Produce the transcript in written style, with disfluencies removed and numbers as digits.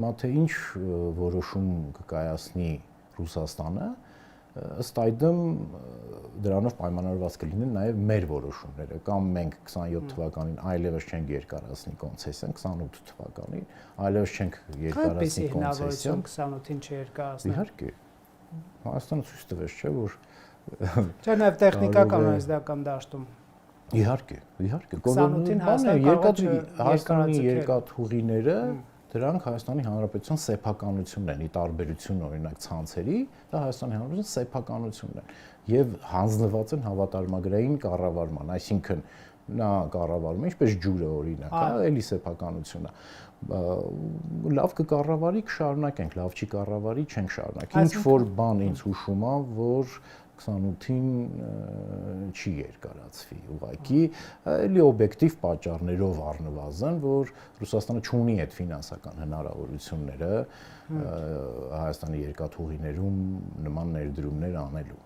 Թե ինչ որոշում կկայացնի Ռուսաստանը, ըստ այդմ դրանով պայմանավորված կլինեն նաև մեր որոշումները, կամ մենք 27 թվականին այլևս չենք երկարացնի կոնցեսիան, 28 թվականին այլևս չենք երկարացնի կոնցեսիան, 28-ին չերկարացնենք։ Իհարկե, Հայաստանը ցույց տվեց, չէ՞ որ Չէ, նաև տեխնիկական ազդական դաշտում։ Իհարկե, 28-ին Հայաստանի երկաթուղիները դրանք Հայաստանի Հանրապետության սեփականությունն են, ի տարբերություն օրինակ ցանցերի, դա Հայաստանի Հանրապետության սեփականությունն է եւ հանձնված են հավատարմագրային կառավարման, այսինքն նա կառավարում է ինչպես ջուրը օրինակ, էլի սեփականություն է։ Լավ կկառավարի կշարունակենք, լավ չի կառավարի չենք շարունակի։ Ինչ որ բան ինձ հուշում է, որ 28-ին չի երկարացվի ուղղակի էլի օբյեկտիվ պատճառներով առնվազն, որ Ռուսաստանը չունի այդ ֆինանսական հնարավորությունները Հայաստանի երկաթուղիներում նման ներդրումներ անելու։